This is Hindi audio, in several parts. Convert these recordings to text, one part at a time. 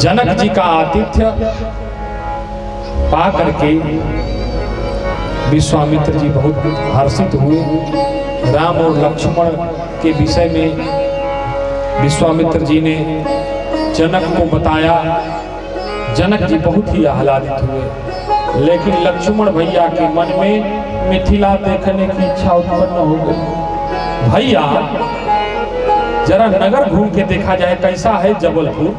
जनक जी का आतिथ्य पा करके विश्वामित्र जी बहुत हर्षित हुए। राम और लक्ष्मण के विषय में विश्वामित्र जी ने जनक को बताया। जनक जी बहुत ही आह्लादित हुए, लेकिन लक्ष्मण भैया के मन में मिथिला देखने की इच्छा उत्पन्न हो गई। भैया जरा नगर घूम के देखा जाए कैसा है जबलपुर।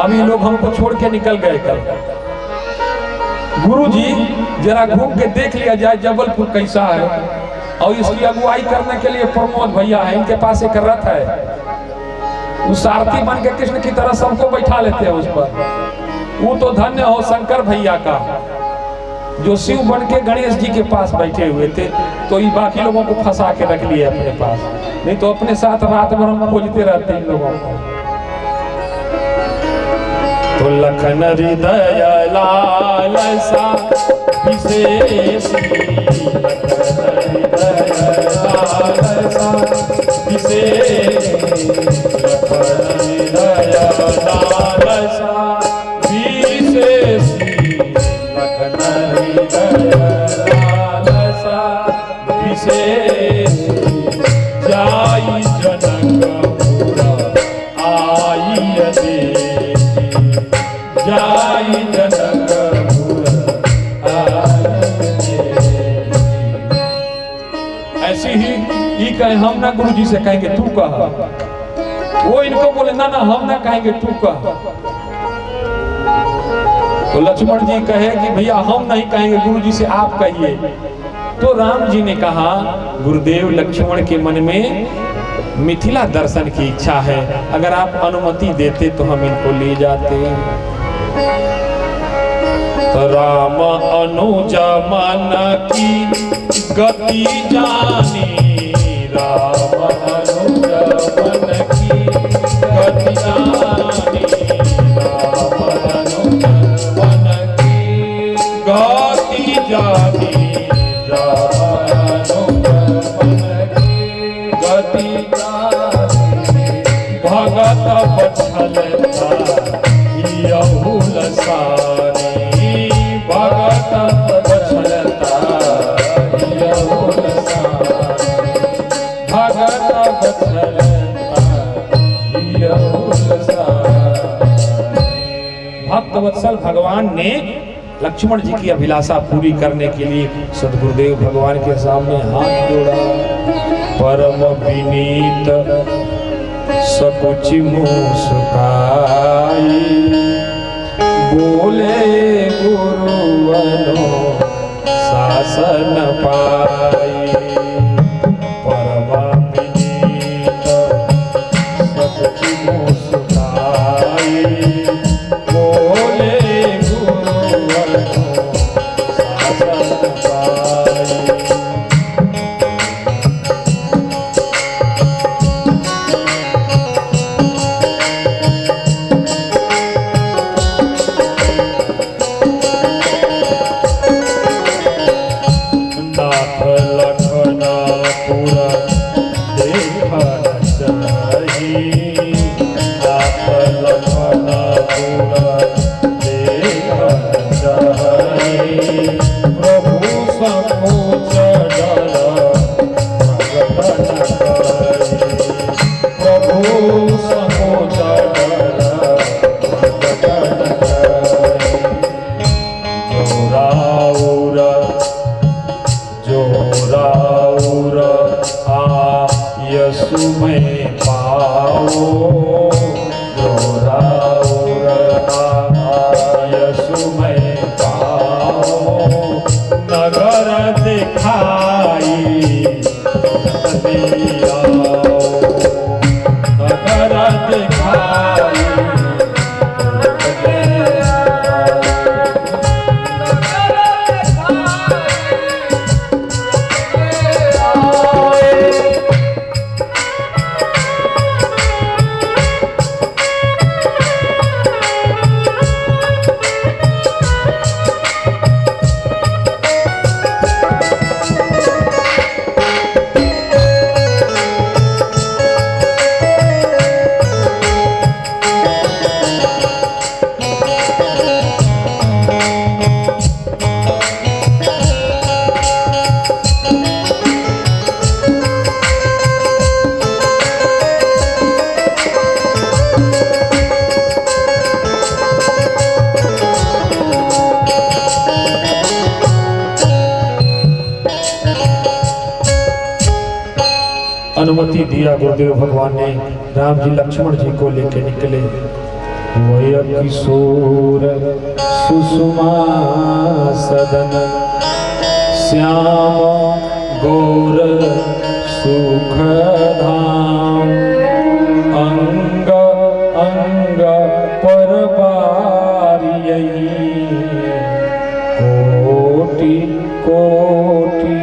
अभी लोग हमको छोड़ के निकल गए कल। गुरुजी जरा घूम के देख लिया जाए जबलपुर कैसा है। और इसकी अगुवाई करने के लिए प्रमोद भैया है, इनके पास एक रथ है। उस सारथी बन के कृष्ण की तरह सबको बैठा लेते हैं उस पर। वो तो धन्य हो शंकर भैया का, जो शिव बन के गणेश जी के पास बैठे हुए थे, तो ये बाकी लोगों को फंसा के रख लिए अपने पास। नहीं तो अपने साथ रात भर हम खोजते रहते हैं लोगों को। तो लखन हृदय लालसा विशेष, विशेष जाई जनकपुर आई जाई जनकपुर ऐसी ही कहे हम ना गुरु जी से कहेंगे तू कहा। वो इनको बोले ना ना हम ना कहेंगे तू कहा। तो लक्ष्मण जी कहे कि भैया हम नहीं कहेंगे, गुरु जी से आप कहिए। तो राम जी ने कहा गुरुदेव लक्ष्मण के मन में मिथिला दर्शन की इच्छा है, अगर आप अनुमति देते तो हम इनको ले जाते। तो राम अनुजा मन की गति जानी, राम अनुजा मन की गति जानी, राम अनुजा मन की गति जानी, भगत बछलता यहुल सानी, भगत बछलता यहुल सानी, भगत बछलता यहुल सानी। भक्त वत्सल भगवान ने लक्ष्मण जी की अभिलाषा पूरी करने के लिए सद्गुरुदेव भगवान के सामने हाथ जोड़ा। परम विनीत सकुच मुस्काई, बोले गुरुवनो शासन पाई। परम विनीत सकुच मुस्काई, बोले दिया गुरुदेव भगवान ने। राम जी लक्ष्मण जी को लेके निकले। वह किशोर सुषमा सदन श्याम गौर सुख धाम अंग अंग पर कोटि कोटि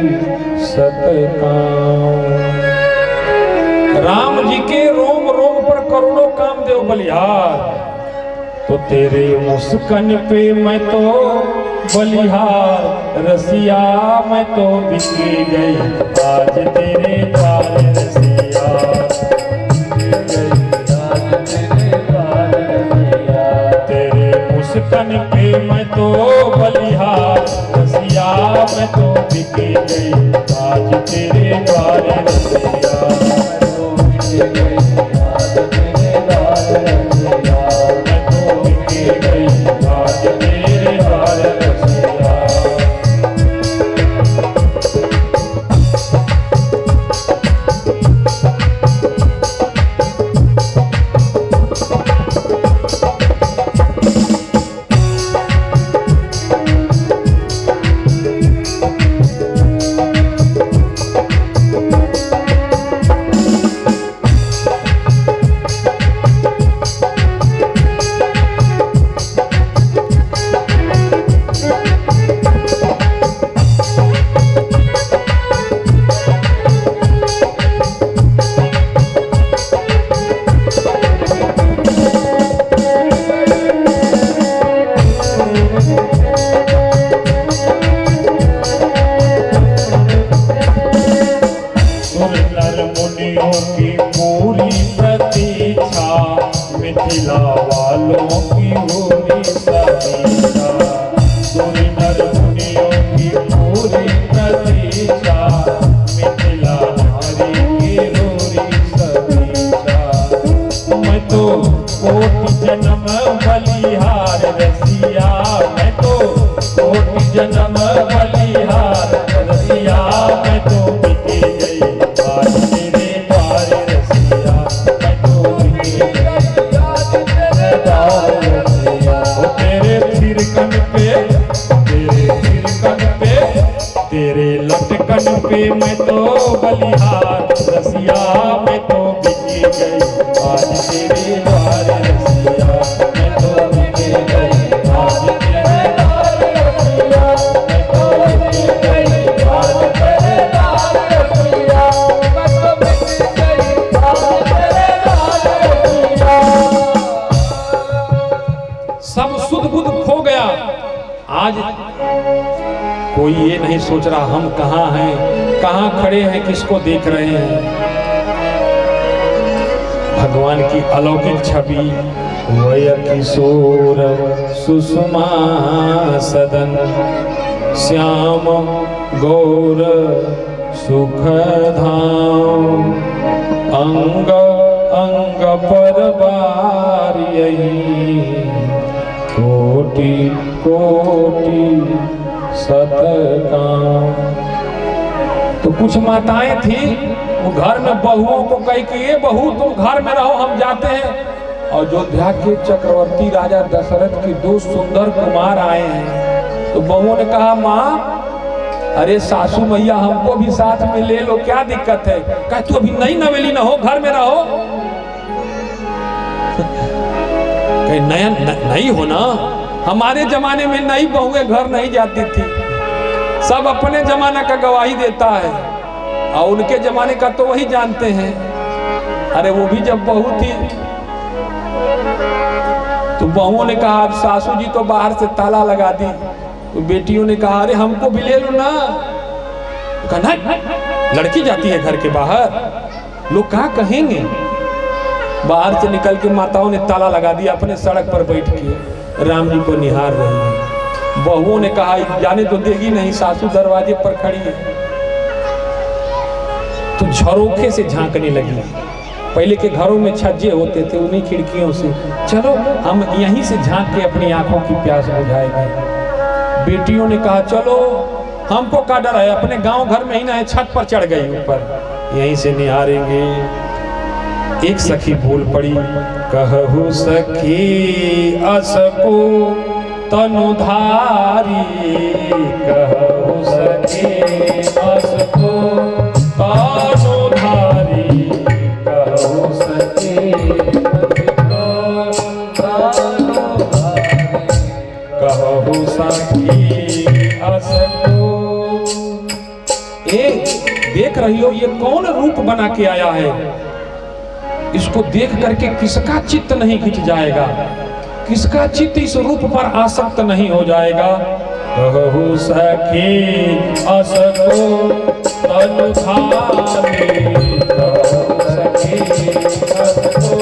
सतकाम। राम जी के रोम रोम पर करोड़ों कामदेव बलिहार, तो तेरे मुस्कान पे मैं तो बलिहार, रसिया मैं तो बिकी गई आज तेरे द्वार रसिया, तेरे मुस्कान पे मैं तो बलिहार, रसिया मैं तो बिकी गई आज तेरे द्वार रसिया, मैं तो बलिहार, रसिया मैं तो बिकी गई आज तेरे द्वार रसिया, मैं तो बिकी गई आज तेरे द्वार रसिया, मैं तो बिकी गई आज तेरे द्वार रसिया, मैं तो बिकी गई आज तेरे द्वार रसिया। सब सुध बुध खो गया। आज कोई ये नहीं सोच रहा हम कहाँ हैं, कहाँ खड़े हैं, किसको देख रहे हैं। भगवान की अलौकिक छवि। वह किशोर सुषमा सदन श्याम गौर सुख धाम अंग अंग पर कोटि कोटि सतकाम। तो कुछ माताएं थी वो घर में बहुओं को कह के ये बहू तुम घर में रहो हम जाते हैं। अयोध्या के चक्रवर्ती राजा दशरथ के दो सुंदर कुमार आए हैं। तो बहुओं ने कहा माँ अरे सासू मैया हमको भी साथ में ले लो, क्या दिक्कत है। कहा तू अभी नई नवेली ना हो, घर में रहो। कहीं नया नहीं हो ना, हमारे जमाने में नई बहुएं घर नहीं जाती थी। सब अपने जमाना का गवाही देता है और उनके जमाने का तो वही जानते हैं। अरे वो भी जब बहू थी तो बहुओं ने कहा अब सासू जी तो बाहर से ताला लगा दी। तो बेटियों ने कहा अरे हमको भी ले लो ना। कहा नहीं, लड़की जाती है घर के बाहर, लोग क्या कहेंगे। बाहर से निकल के माताओं ने ताला लगा दिया, अपने सड़क पर बैठ के राम जी को निहार रही है। बहुओं ने कहा जाने तो देगी नहीं, सासू दरवाजे पर खड़ी है। तो झरोखे से झांकने लगी। पहले के घरों में छज्जे होते थे, उन्हीं खिड़कियों से चलो हम यहीं से झांक के अपनी आंखों की प्यास बुझाएंगे। बेटियों ने कहा चलो हमको क्या डर है, अपने गांव घर में ही ना है, छत पर चढ़ गई ऊपर, यहीं से निहारेंगे। एक सखी बोल पड़ी, कहु सखी असको तनुधारी, कहु सखी असको तनुधारी, कहु सखी कहु सखी असको। देख रही हो ये कौन रूप बना के आया है, इसको देख करके किसका चित्त नहीं खिंच जाएगा, किसका चित्त इस रूप पर आसक्त नहीं हो जाएगा। कहु सखी असको तनुधारी, कहु सखी असको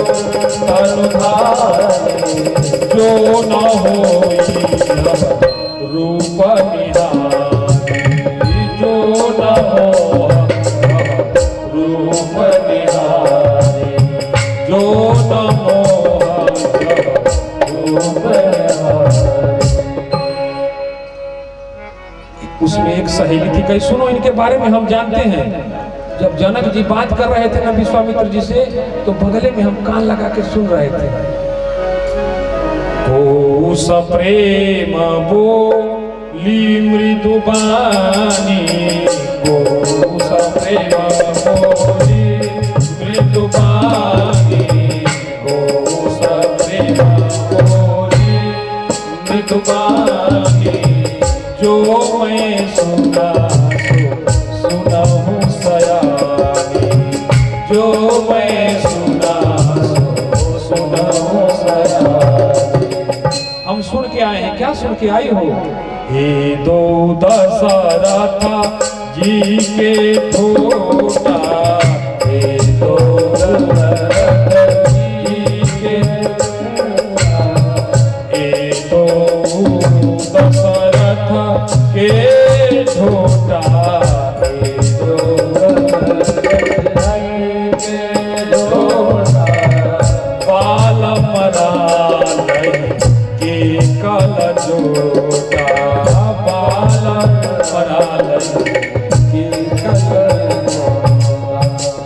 तनुधारी, जो न होई रूप निहारी, जो न हो रूप निहारी, जो न मोह रूप निहारी। उसमें एक सहेली थी, कहीं सुनो इनके बारे में हम जानते हैं। जब जनक जी बात कर रहे थे ना विश्वामित्र जी से, तो बगले में हम कान लगा के सुन रहे थे। ओ सप्रेम बोली मृदु बानी, ओ सप्रेम बोली मृदु बानी, ओ सप्रेम बोली मृदु बानी, जो मैं सुना सो सुनहु सयानी, जो मैं सुना सो सुनहु सयानी। हम सुन के आए हैं, क्या सुन के आई हो? हे दो दशरथ जी के धोता, हे दो दशरथ जी के, हे दो दशरथ के धोता, हे दो दशरथ के धोता, बाल मरालय के कल जोता, बाल मरालय के कल जोता।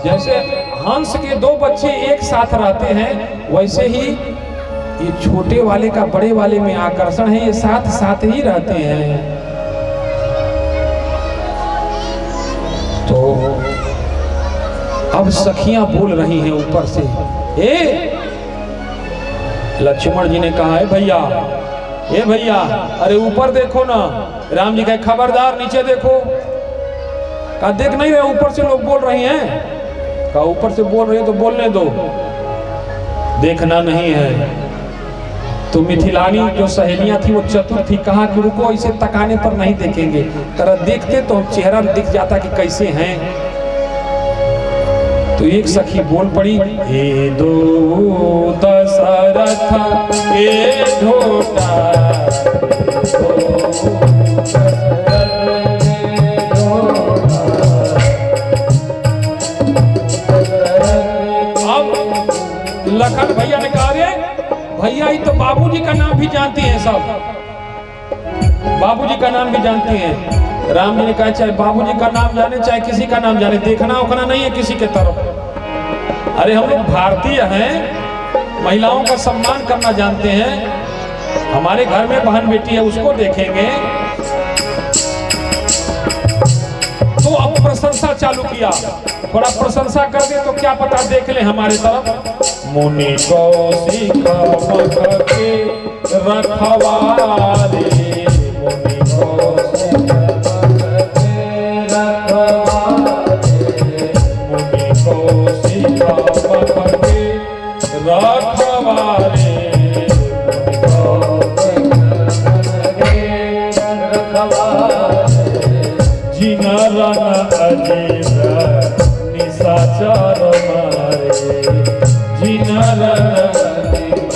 जैसे हंस के दो बच्चे एक साथ रहते हैं, वैसे ही ये छोटे वाले का बड़े वाले में आकर्षण है, ये साथ साथ ही रहते हैं। तो अब सखियां बोल रही हैं ऊपर से, लक्ष्मण जी ने कहा है भैया, ए भैया, अरे ऊपर देखो ना। राम जी कहे खबरदार नीचे देखो। कहा देख नहीं रहे ऊपर से लोग बोल रही हैं? कहा ऊपर से बोल रही है तो बोलने दो, देखना नहीं है। तो मिथिलानी जो सहेलियां थी वो चतुर थी, कहा कि रुको इसे तकाने पर नहीं देखेंगे, तरह देखते तो चेहरा दिख जाता कि कैसे हैं। तो एक सखी बोल पड़ी, हे दो दशरथ के धोता, अब लखन भैया ने कहा रे भैया ये तो बाबूजी का नाम भी जानती हैं, सब बाबूजी का नाम भी जानती हैं। राम जी ने कहा चाहे बाबूजी का नाम जाने चाहे किसी का नाम जाने, देखना उखना नहीं है किसी के तरफ। अरे हम लोग भारतीय हैं, महिलाओं का सम्मान करना जानते हैं। हमारे घर में बहन बेटी है उसको देखेंगे। तो अब प्रशंसा चालू किया, थोड़ा प्रशंसा कर दे तो क्या पता देख ले हमारे तरफ। मुनि कौशिक मख के रखवारे, मुनि कौशिक मख के रखवारे, मुनि कौशिक मख के रखवारे, जिनरन अजीब निशाचर मारे, जिनरन अजीब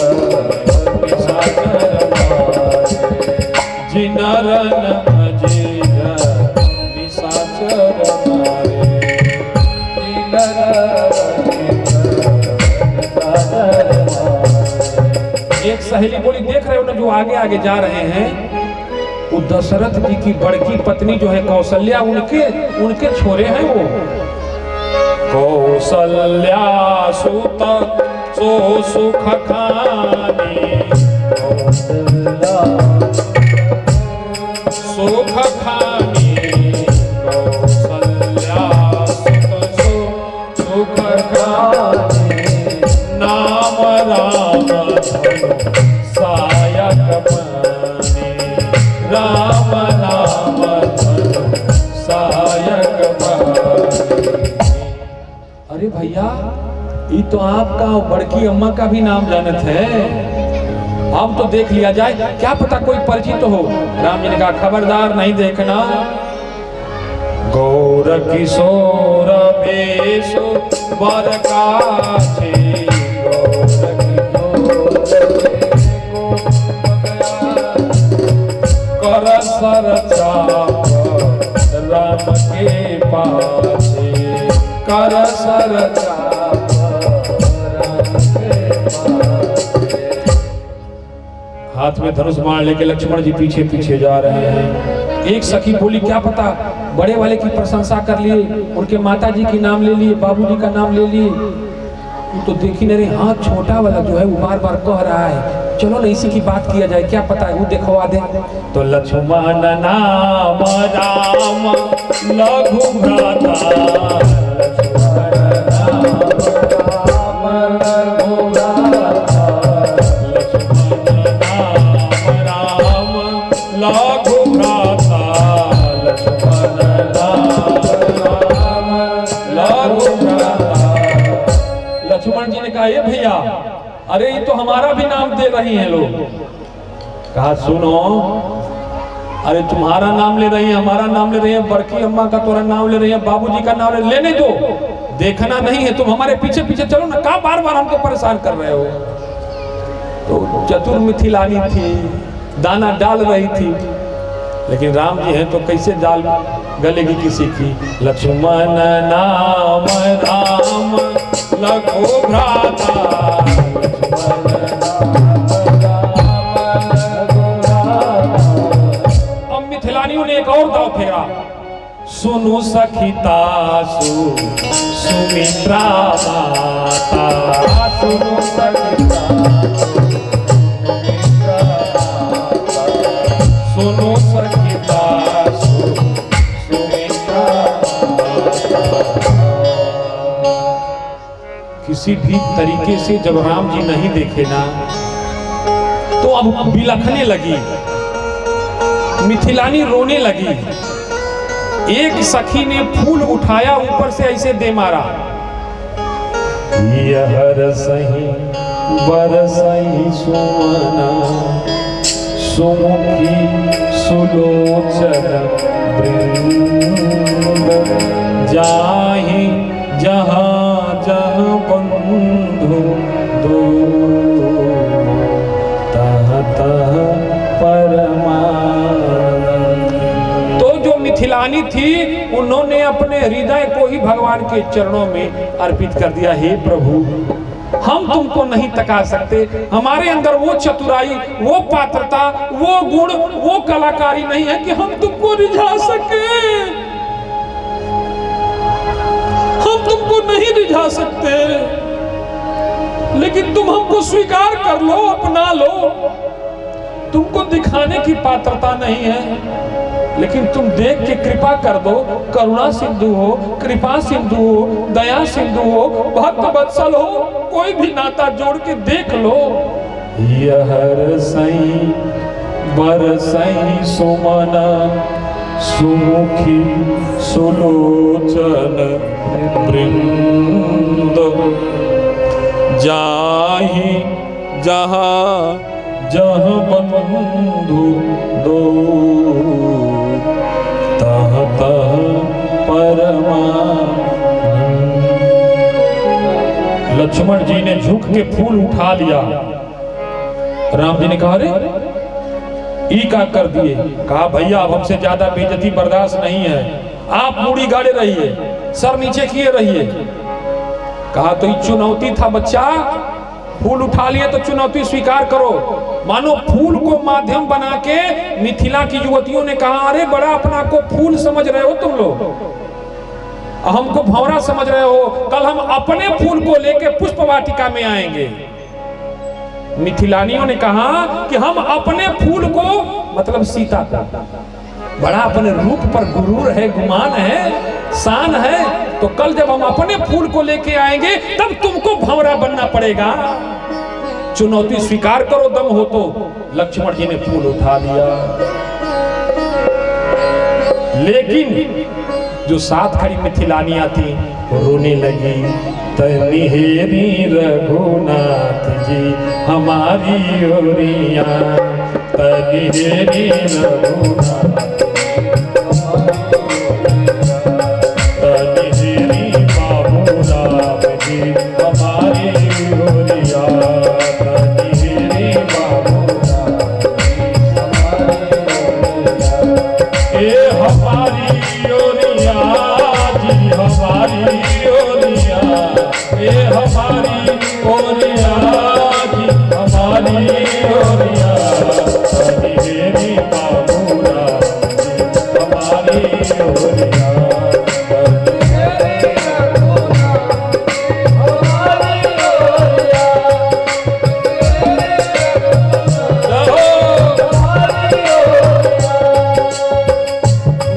निशाचर मारे, जिनरन अजीब निशाचर मारे, एक सहेली बोली देख रहे हो ना जो आगे आगे जा रहे हैं, वो दशरथ जी की बड़की पत्नी जो है कौशल्या, उनके छोरे हैं वो। कौशल्या कौसल्या सुत सो सुख खानी, सुख खानी कौसल्या सुत सो सुख खानी, नाम राम सायक बनी, राम नाम सायक बनी। अरे भैया ये तो आपका बड़की अम्मा का भी नाम जानत है, अब तो देख लिया जाए, क्या पता कोई परिचित तो हो। राम जी ने कहा खबरदार नहीं देखना। गौर किशोर बेशो वर काछे, कर सर चाप राम के पाछे, कर सर चाप राम के पाछे। हाथ में धनुष बाण लेके लक्ष्मण जी पीछे पीछे जा रहे हैं। एक सखी बोली क्या पता बड़े वाले की प्रशंसा कर लिए, उनके माता जी की नाम ले लिए, बाबूजी का नाम ले लिए, तो देखी नहीं रही। हाँ छोटा वाला जो है वो बार बार कह रहा है, चलो ना इसी की बात किया जाए, क्या पता है वो देखवा दे। तो लक्ष्मण नाम राम लघु भ्राता, लघु भ्राता, लक्ष्मण नाम लघु भ्राता। लक्ष्मण जी ने कहा ये भैया अरे ये तो हमारा भी नाम दे रही हैं लोग। कहा सुनो, अरे तुम्हारा नाम ले रही है, हमारा नाम ले रही है, बड़की अम्मा का तोरा नाम ले रही है, बाबूजी का नाम लेने दो, देखना नहीं है, तुम हमारे पीछे पीछे चलो ना, कहा बार बार हमको परेशान कर रहे हो। तो चतुर मिथिलानी थी, दाना डाल रही थी, लेकिन राम जी हैं तो कैसे डाल गलेगी किसी की। लक्ष्मण नाम राम लघु भ्राता, अब मिथिलानियों ने एक और दाव फेरा। सुनु सखिता सुमित्रा माता, सुनु सखिता सुनो सखिता सुमित्रा। किसी भी तरीके से जब राम जी नहीं देखे ना तो अब बिलखने लगी, मिथिलानी रोने लगी। एक सखी ने फूल उठाया, ऊपर से ऐसे दे मारा, यह रसही बरसही सुमना, सुमुखी सुलोचन वृंद, जाहि जहाँ जहाँ बंधु दो, तह तह परमानंद। तो जो मिथिलानी थी उन्होंने अपने हृदय को ही भगवान के चरणों में अर्पित कर दिया। हे प्रभु हम तुमको नहीं तका सकते, हमारे अंदर वो चतुराई, वो पात्रता, वो गुण, वो कलाकारी नहीं है कि हम तुमको रिझा सके, हम तुमको नहीं रिझा सकते, लेकिन तुम हमको स्वीकार कर लो, अपना लो। तुमको दिखाने की पात्रता नहीं है, लेकिन तुम देख के कृपा कर दो, करुणा सिंधु हो, कृपा सिंधु हो, दया सिंधु हो, भक्त वत्सल हो, कोई भी नाता जोड़ के देख लो। यह रसई बरसई सुमना, सुमुखी सुलोचन वृंद, जाहि जहाँ जहाँ बंधु दो, तह तह परमानंद। लक्ष्मण जी ने झुक के फूल उठा लिया। राम जी ने कहा अरे ई का कर दिए। कहा भैया अब हमसे ज्यादा बेइज्जती बर्दाश्त नहीं है, आप मूड़ी गाड़े रहिए, सर नीचे किए रहिए। कहा तो ये चुनौती था बच्चा, फूल उठा लिए तो चुनौती स्वीकार करो। मानो फूल को माध्यम बना के मिथिला की युवतियों ने कहा अरे बड़ा अपना को फूल समझ रहे हो तुम लोग, हमको भंवरा समझ रहे हो, कल हम अपने फूल को लेके पुष्प वाटिका में आएंगे। मिथिलानियों ने कहा कि हम अपने फूल को, मतलब सीता का, बड़ा अपने रूप पर गुरूर है, गुमान है, शान है, तो कल जब हम अपने फूल को लेके आएंगे तब तुमको भंवरा बनना पड़ेगा। चुनौती स्वीकार करो, दम हो तो। लक्ष्मण जी ने फूल उठा लिया, लेकिन जो साथ खड़ी मिथिलानियां थी वो रोने लगी। तनिहेरी रघुनाथ जी हमारी ओरिया, तनिहेरी रघुनाथ, तनिहेरी बाबू राम जी हमारी ओरिया, तनिहेरी बाबू राम जी हमारी ओरिया, हमारी ओरिया जी, हमारी ओरिया, ये हमारी ओरिया जी, हमारी ओरिया, तनिहेरी बाबू राम जी हमारी ओरिया, तनिहेरी रघुनाथ हमारी ओरिया, हमारी ओरिया।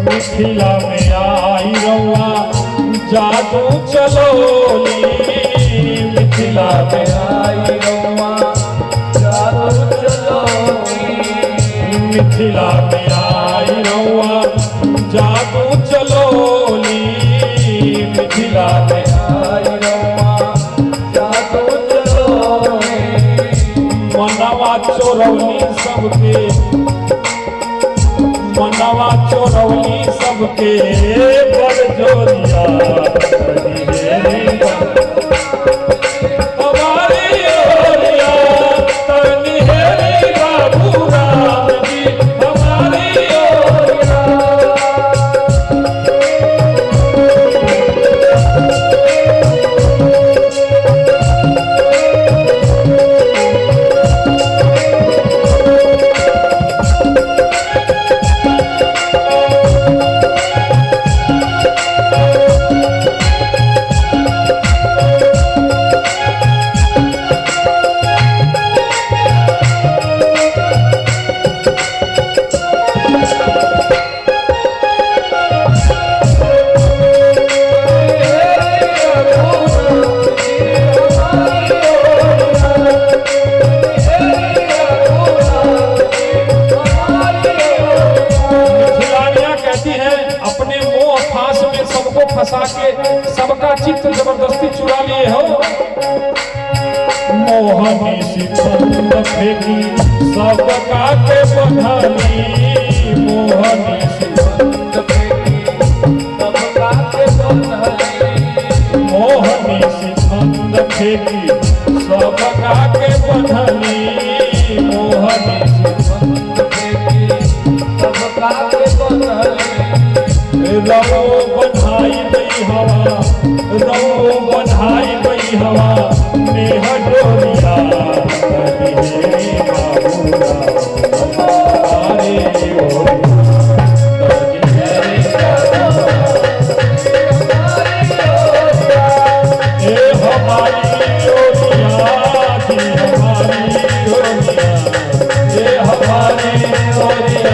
मिथिला में आई रउआ जादू चलोली, मिथिला में आई रउआ जादू चलोली, मिथिला में आई रउआ जादू चलोली, मिथिला में आई रउआ जादू चलोली। मनवा चोरौली सबके, मनवा चोरौली सबके बड़ जोरिया, हमारी ओरिया, तनिहेरी बाबू राम जी हमारी ओरिया। फंसा के सबका चित्त जबरदस्ती चुरा लिए हो। मोहनी सिकंद फेंकी सबका के बंधनी, मोहनी सिकंद फेंकी सबका के बंधनी, मोहनी सिकंद फेंकी सबका के बंधनी, मोहनी सिकंद फेंकी सबका के बंधनी। रो बधाई गई हवा, रो बधाई गई हवा, नेह डोरिया, तनिहेरी बाबू राम हमारी ओरिया, तनिहेरी हमारी ओरिया जी, हमारी ओरिया, ये हमारी ओरिया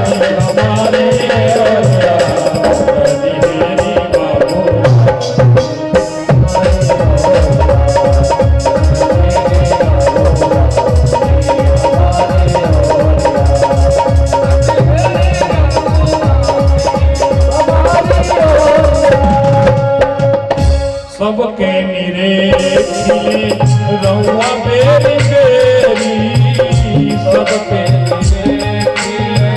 जी, हमारी ओरिया। सबके निरे खिले रउआ बेरी बेरी, सबके निरे खिले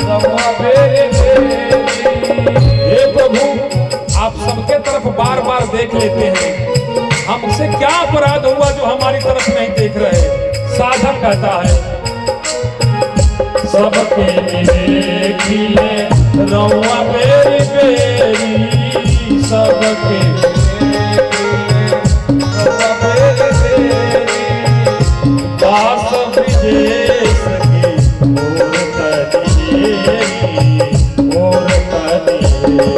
रउआ बेरी बेरी। हे प्रभु, आप सबके तरफ बार बार देख लेते हैं, हमसे क्या अपराध हुआ जो हमारी तरफ नहीं देख रहे। साधक कहता है सबके निरे खिले रउआ बेरी बेरी, सबके दास ब्रजेश की ओर तनिहेरी, ओर तनिहेरी,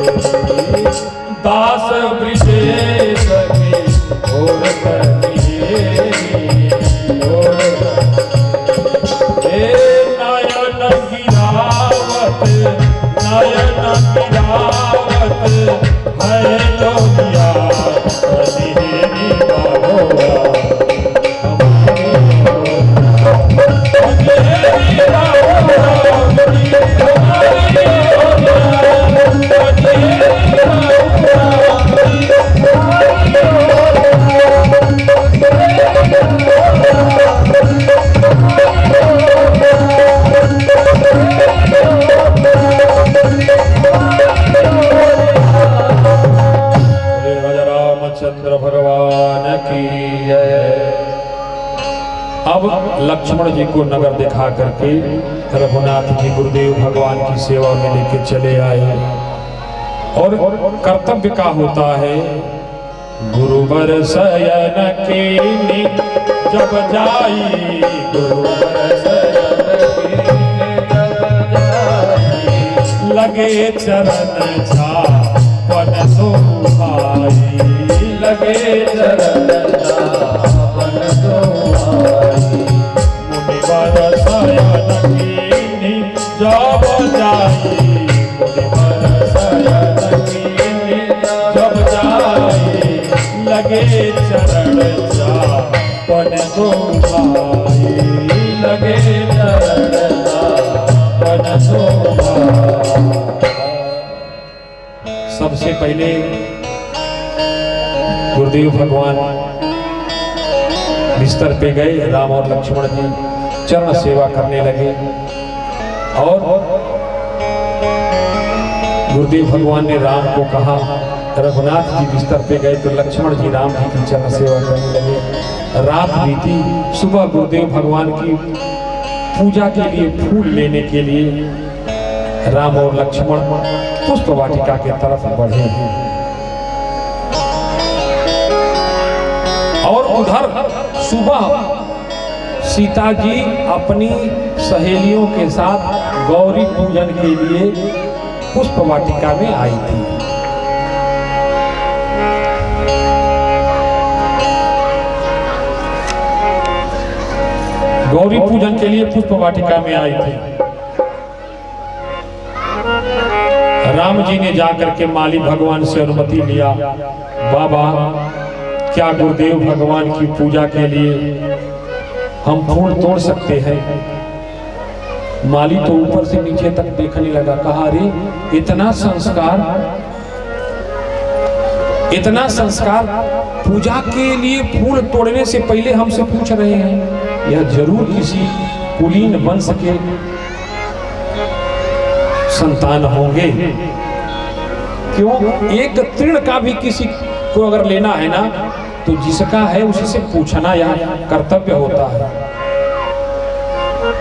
चंद्र भगवान की जय। अब लक्ष्मण जी को नगर दिखा करके रघुनाथ जी गुरुदेव भगवान की सेवा में लेके चले आए और कर्तव्य का होता है गुरुवर शयन के जब जाई, गुरुवर शयन के लगे चरण छावन सुहाई, लगे चरण छावन सुहाई। मुनिवर शयन कीनी जब जाई, मुनिवर शयन कीनी जब जाई, लगे चरण छावन सुहाई, लगे चरण छावन सुहाई। सबसे पहले गुरुदेव भगवान बिस्तर पे गए, राम और लक्ष्मण जी चरण सेवा करने लगे और गुरुदेव भगवान ने राम को कहा, रघुनाथ जी बिस्तर पे गए तो लक्ष्मण जी राम जी की चरण सेवा करने लगे। रात बीती, सुबह गुरुदेव भगवान की पूजा के लिए फूल लेने के लिए राम और लक्ष्मण पुष्प वाटिका के तरफ बढ़े और उधर सुबह सीता जी अपनी सहेलियों के साथ गौरी पूजन के लिए पुष्प वाटिका में आई थी। गौरी पूजन के लिए पुष्प वाटिका में आई थी। राम जी ने जाकर के माली भगवान से अनुमति लिया, बाबा क्या गुरुदेव भगवान की पूजा के लिए हम फूल तोड़ सकते हैं? माली तो ऊपर से नीचे तक देखने लगा, कहा अरे इतना संस्कार पूजा के लिए फूल तोड़ने से पहले हमसे पूछ रहे हैं, यह जरूर किसी कुलीन वंश के संतान होंगे। क्यों? एक तृण का भी किसी को अगर लेना है ना तो जिसका है उसी से पूछना यह कर्तव्य होता है।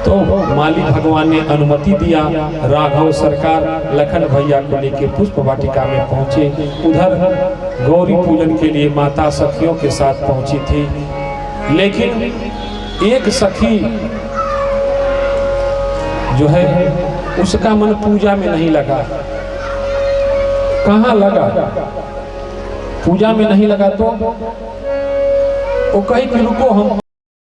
तो माली भगवान ने अनुमति दिया। राघव सरकार लखन भैया को लेकर पुष्प वाटिका में पहुंचे। उधर गौरी पूजन के लिए माता सखियों के साथ पहुंची थी, लेकिन एक सखी जो है उसका मन पूजा में नहीं लगा। कहाँ लगा? पूजा में नहीं लगा तो वो कहीं कि रुको हम